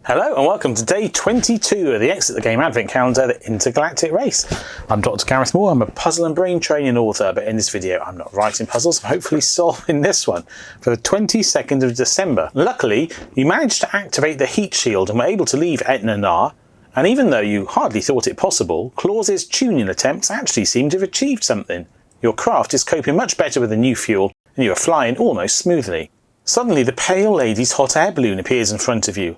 Hello and welcome to day 22 of the Exit the Game Advent Calendar, the Intergalactic Race. I'm Dr. Gareth Moore, I'm a puzzle and brain training author, but in this video I'm not writing puzzles, I'm hopefully solving this one for the 22nd of December. Luckily, you managed to activate the heat shield and were able to leave Etna Nar, and even though you hardly thought it possible, Claus's tuning attempts actually seem to have achieved something. Your craft is coping much better with the new fuel and you are flying almost smoothly. Suddenly the pale lady's hot air balloon appears in front of you.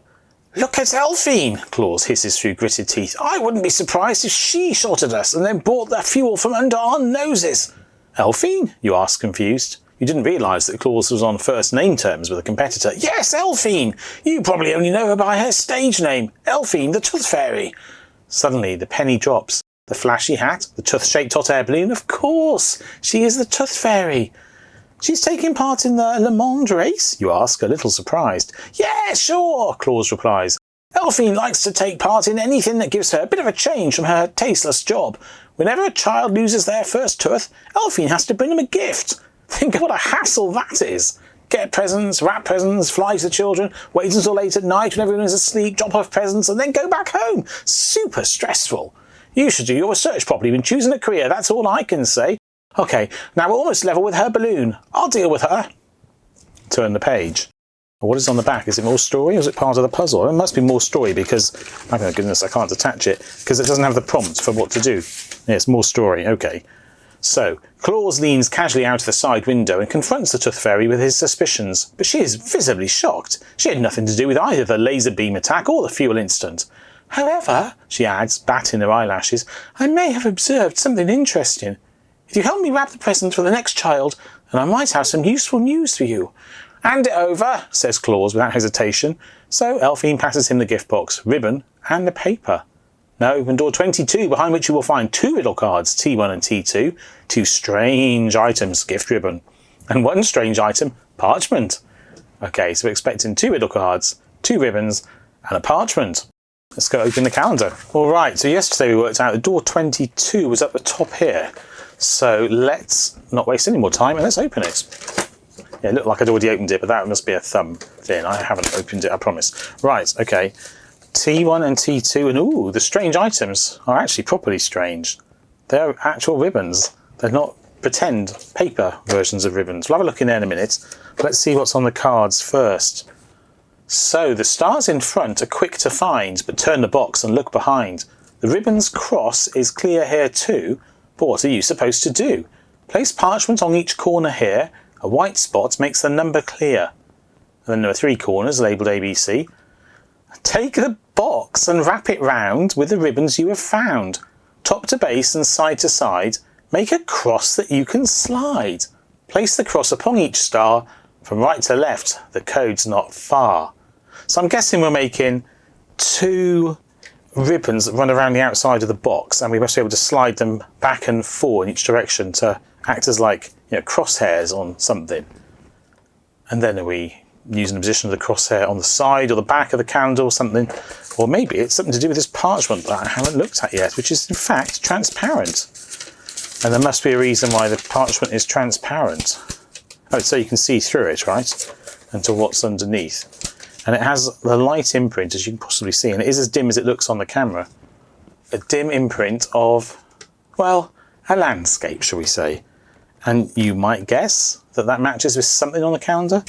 "Look at Elphine," Claus hisses through gritted teeth. "I wouldn't be surprised if she shot at us and then brought the fuel from under our noses." "Elphine?" you ask, confused. You didn't realise that Claus was on first name terms with a competitor. "Yes, Elphine! You probably only know her by her stage name, Elphine the Tooth Fairy." Suddenly the penny drops. The flashy hat, the tooth-shaped hot air balloon, of course! She is the Tooth Fairy. "She's taking part in the Le Mans race?" you ask, a little surprised. "Yeah, sure," Claus replies. "Elphine likes to take part in anything that gives her a bit of a change from her tasteless job. Whenever a child loses their first tooth, Elphine has to bring them a gift. Think of what a hassle that is. Get presents, wrap presents, fly to the children, wait until late at night when everyone is asleep, drop off presents, and then go back home. Super stressful. You should do your research properly when choosing a career, that's all I can say. Okay, now we're almost level with her balloon. I'll deal with her." Turn the page. What is on the back? Is it more story or is it part of the puzzle? It must be more story because, oh my goodness, I can't attach it because it doesn't have the prompt for what to do. Yes, more story, okay. So, Claus leans casually out of the side window and confronts the Tooth Fairy with his suspicions, but she is visibly shocked. She had nothing to do with either the laser beam attack or the fuel incident. "However," she adds, batting her eyelashes, "I may have observed something interesting. If you help me wrap the present for the next child, then I might have some useful news for you." "Hand it over," says Claus without hesitation. So Elphine passes him the gift box, ribbon and the paper. Now open door 22, behind which you will find two riddle cards, T1 and T2, two strange items, gift ribbon, and one strange item, parchment. Okay, so we're expecting two riddle cards, two ribbons and a parchment. Let's go open the calendar. Alright, so yesterday we worked out that door 22 was up the top here. So let's not waste any more time and let's open it. Yeah, it looked like I'd already opened it, but that must be a thumb thing. I haven't opened it, I promise. Right, okay. T1 and T2, and ooh, the strange items are actually properly strange. They're actual ribbons. They're not pretend paper versions of ribbons. We'll have a look in there in a minute. But let's see what's on the cards first. So the stars in front are quick to find, but turn the box and look behind. The ribbon's cross is clear here too. But what are you supposed to do? Place parchment on each corner here. A white spot makes the number clear. And then there are three corners labelled ABC. Take the box and wrap it round with the ribbons you have found. Top to base and side to side, make a cross that you can slide. Place the cross upon each star. From right to left, the code's not far. So I'm guessing we're making two ribbons that run around the outside of the box, and we must be able to slide them back and forth in each direction to act as like, crosshairs on something. And then are we using the position of the crosshair on the side or the back of the calendar or something? Or maybe it's something to do with this parchment that I haven't looked at yet, which is in fact transparent. And there must be a reason why the parchment is transparent. Oh, so you can see through it, right? And to what's underneath. And it has the light imprint, as you can possibly see, and it is as dim as it looks on the camera. A dim imprint of, well, a landscape, shall we say. And you might guess that that matches with something on the calendar.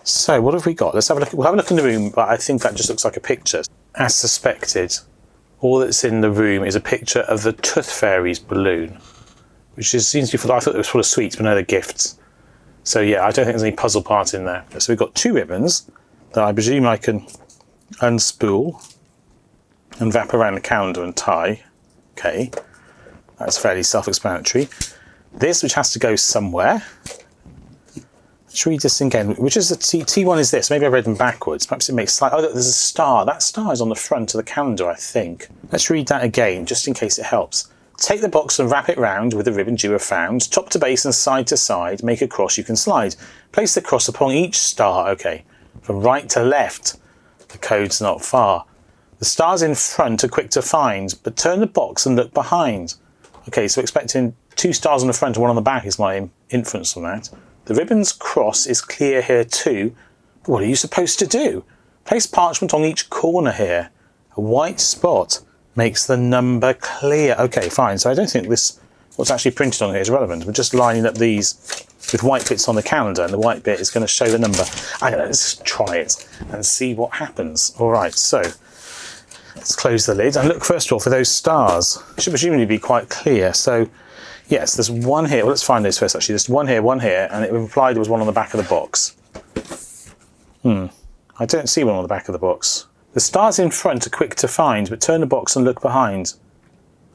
So what have we got? Let's have a look. We'll have a look in the room, but I think that just looks like a picture. As suspected, all that's in the room is a picture of the Tooth Fairy's balloon, which seems to be full. I thought it was full of sweets, but no, they're gifts. So yeah, I don't think there's any puzzle part in there. So we've got two ribbons that I presume I can unspool and wrap around the calendar and tie. Okay, that's fairly self-explanatory. This, which has to go somewhere. Let's read this again. Which is the T1 is this. Maybe I read them backwards. Perhaps it makes slight. Oh, look, there's a star. That star is on the front of the calendar, I think. Let's read that again, just in case it helps. Take the box and wrap it round with the ribbons you have found. Top to base and side to side, make a cross you can slide. Place the cross upon each star. Okay. From right to left, the code's not far. The stars in front are quick to find, but turn the box and look behind. Okay, so expecting two stars on the front and one on the back is my inference from that. The ribbon's cross is clear here too. But what are you supposed to do? Place parchment on each corner here. A white spot makes the number clear. Okay, fine. So I don't think what's actually printed on here is relevant. We're just lining up these with white bits on the calendar, and the white bit is going to show the number. I don't know, let's just try it and see what happens. All right, so let's close the lid and look first of all for those stars. It should presumably be quite clear. So yes, there's one here. Well, let's find those first actually. There's one here, and it implied there was one on the back of the box. I don't see one on the back of the box. The stars in front are quick to find, but turn the box and look behind.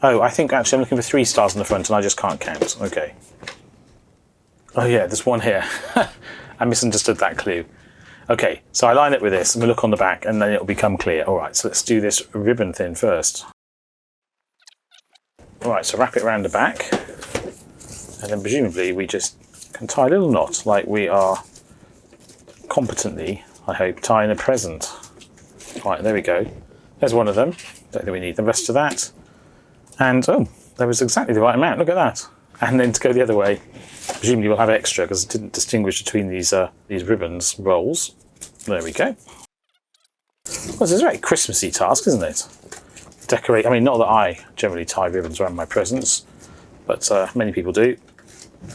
Oh, I think actually I'm looking for 3 stars in the front and I just can't count. Okay. Oh yeah, there's one here. I misunderstood that clue. Okay, so I line it with this and we look on the back and then it'll become clear. All right, so let's do this ribbon thing first. All right, so wrap it around the back. And then presumably we just can tie a little knot like we are competently, I hope, tying a present. Right, there we go. There's one of them. Don't think we need the rest of that. And, oh, there was exactly the right amount. Look at that. And then to go the other way, presumably we'll have extra because it didn't distinguish between these ribbons rolls. There we go. Well, this is a very Christmassy task, isn't it? Decorate. I mean, not that I generally tie ribbons around my presents, but many people do.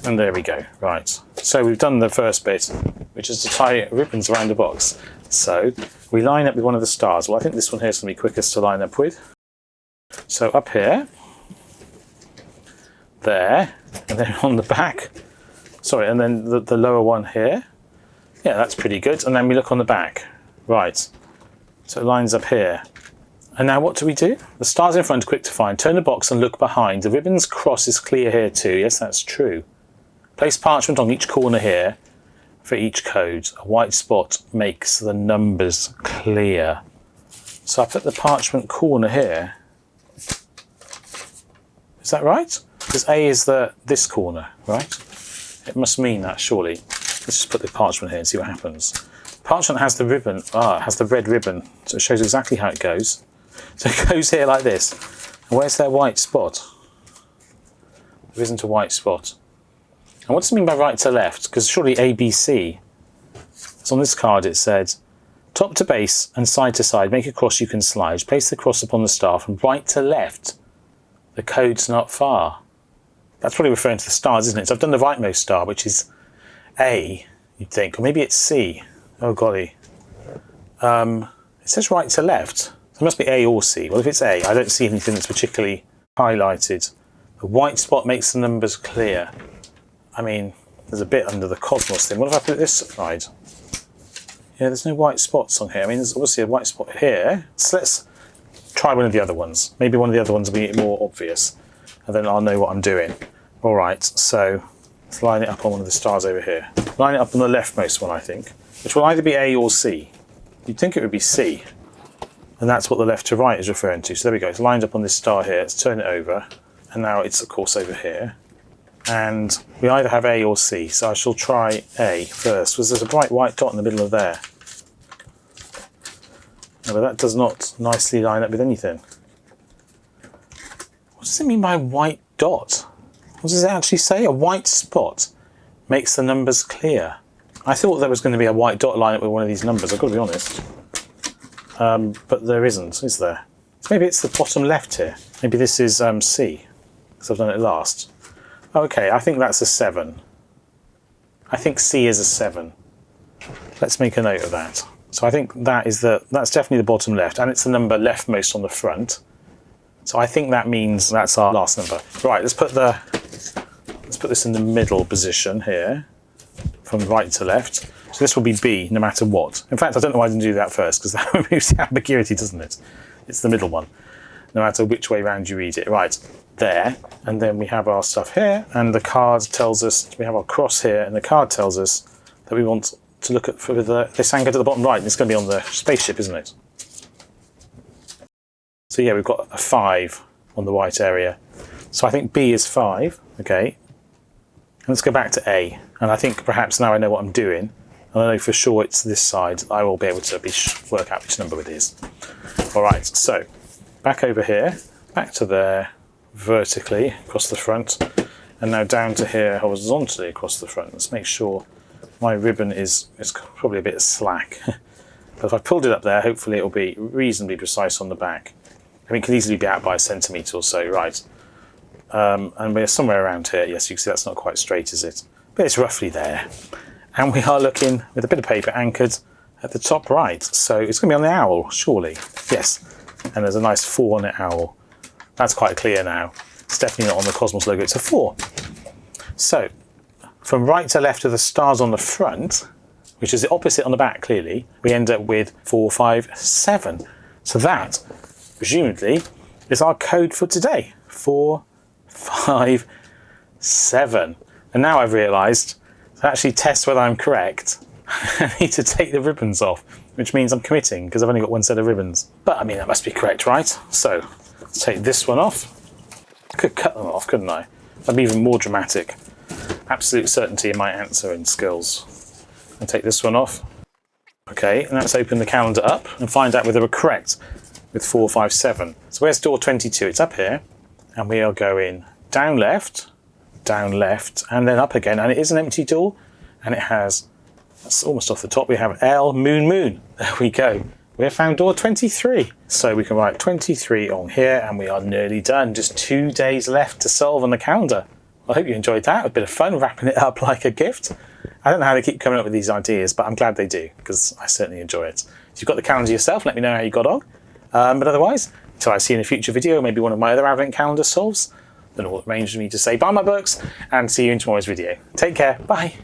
And there we go. Right. So we've done the first bit, which is to tie ribbons around the box. So we line up with one of the stars. Well, I think this one here is going to be quickest to line up with. So up here, there, and then on the back. Sorry, and then the lower one here. Yeah, that's pretty good. And then we look on the back. Right. So it lines up here. And now what do we do? The stars in front are quick to find. Turn the box and look behind. The ribbon's cross is clear here too. Yes, that's true. Place parchment on each corner here for each code. A white spot makes the numbers clear. So I put the parchment corner here. Is that right? Because A is this corner, right? It must mean that, surely. Let's just put the parchment here and see what happens. Parchment has the ribbon, has the red ribbon, so it shows exactly how it goes. So it goes here like this. And where's their white spot? There isn't a white spot. And what does it mean by right to left? Because surely ABC. So on this card it said, top to base and side to side, make a cross you can slide. Place the cross upon the star from right to left. The code's not far. That's probably referring to the stars, isn't it? So I've done the rightmost star, which is A, you'd think. Or maybe it's C. Oh, golly. It says right to left. So it must be A or C. Well, if it's A, I don't see anything that's particularly highlighted. The white spot makes the numbers clear. I mean, there's a bit under the cosmos thing. What if I put it this side? Yeah, there's no white spots on here. I mean, there's obviously a white spot here. So let's try one of the other ones. Maybe one of the other ones will be more obvious. And then I'll know what I'm doing. All right, so let's line it up on one of the stars over here. Line it up on the leftmost one, I think, which will either be A or C. You'd think it would be C. And that's what the left to right is referring to. So there we go. It's lined up on this star here. Let's turn it over. And now it's, of course, over here. And we either have A or C. So I shall try A first, because there's a bright white dot in the middle of there. No, but that does not nicely line up with anything. What does it mean by white dot? What does it actually say? A white spot makes the numbers clear. I thought there was going to be a white dot line up with one of these numbers, I've got to be honest. But there isn't, is there? So maybe it's the bottom left here. Maybe this is C, because I've done it last. Okay, I think that's a 7. I think C is a 7. Let's make a note of that. So I think that's definitely the bottom left, and it's the number leftmost on the front. So I think that means that's our last number. Right, let's put this in the middle position here, from right to left. So this will be B, no matter what. In fact, I don't know why I didn't do that first, because that removes the ambiguity, doesn't it? It's the middle one, no matter which way round you read it. Right, there. And then we have our stuff here, and the card tells us, we have our cross here, and the card tells us that we want to look at for this anchor to the bottom right, and it's going to be on the spaceship, isn't it? So yeah, we've got a 5 on the white area. So I think B is 5, okay. And let's go back to A. And I think perhaps now I know what I'm doing, and I know for sure it's this side, I will be able to work out which number it is. All right, so back over here, back to there, vertically across the front, and now down to here horizontally across the front. Let's make sure my ribbon is probably a bit slack. But if I pulled it up there, hopefully it'll be reasonably precise on the back. I mean, it could easily be out by a centimetre or so, right? And we're somewhere around here. Yes, you can see that's not quite straight, is it? But it's roughly there. And we are looking with a bit of paper anchored at the top right. So it's going to be on the owl, surely. Yes. And there's a nice 4 on the owl. That's quite clear now. It's definitely not on the Cosmos logo. It's a 4. So from right to left of the stars on the front, which is the opposite on the back, clearly, we end up with 4, 5, 7. So that, presumably, is our code for today. 4, 5, 7. And now I've realised, to actually test whether I'm correct, I need to take the ribbons off, which means I'm committing because I've only got one set of ribbons. But I mean, that must be correct, right? So let's take this one off. I could cut them off, couldn't I? That'd be even more dramatic. Absolute certainty in my answering skills. I'll take this one off. Okay, and let's open the calendar up and find out whether we're correct with 4, 5, 7. So where's door 22? It's up here, and we are going down left, and then up again, and it is an empty door, and it has, that's almost off the top, we have L, moon, moon. There we go. We have found door 23. So we can write 23 on here, and we are nearly done. Just 2 days left to solve on the calendar. I hope you enjoyed that. A bit of fun wrapping it up like a gift. I don't know how they keep coming up with these ideas, but I'm glad they do, because I certainly enjoy it. If you've got the calendar yourself, let me know how you got on. But otherwise, until I see you in a future video, maybe one of my other Advent calendar solves, then all it remains for me to say bye my books, and see you in tomorrow's video. Take care, bye.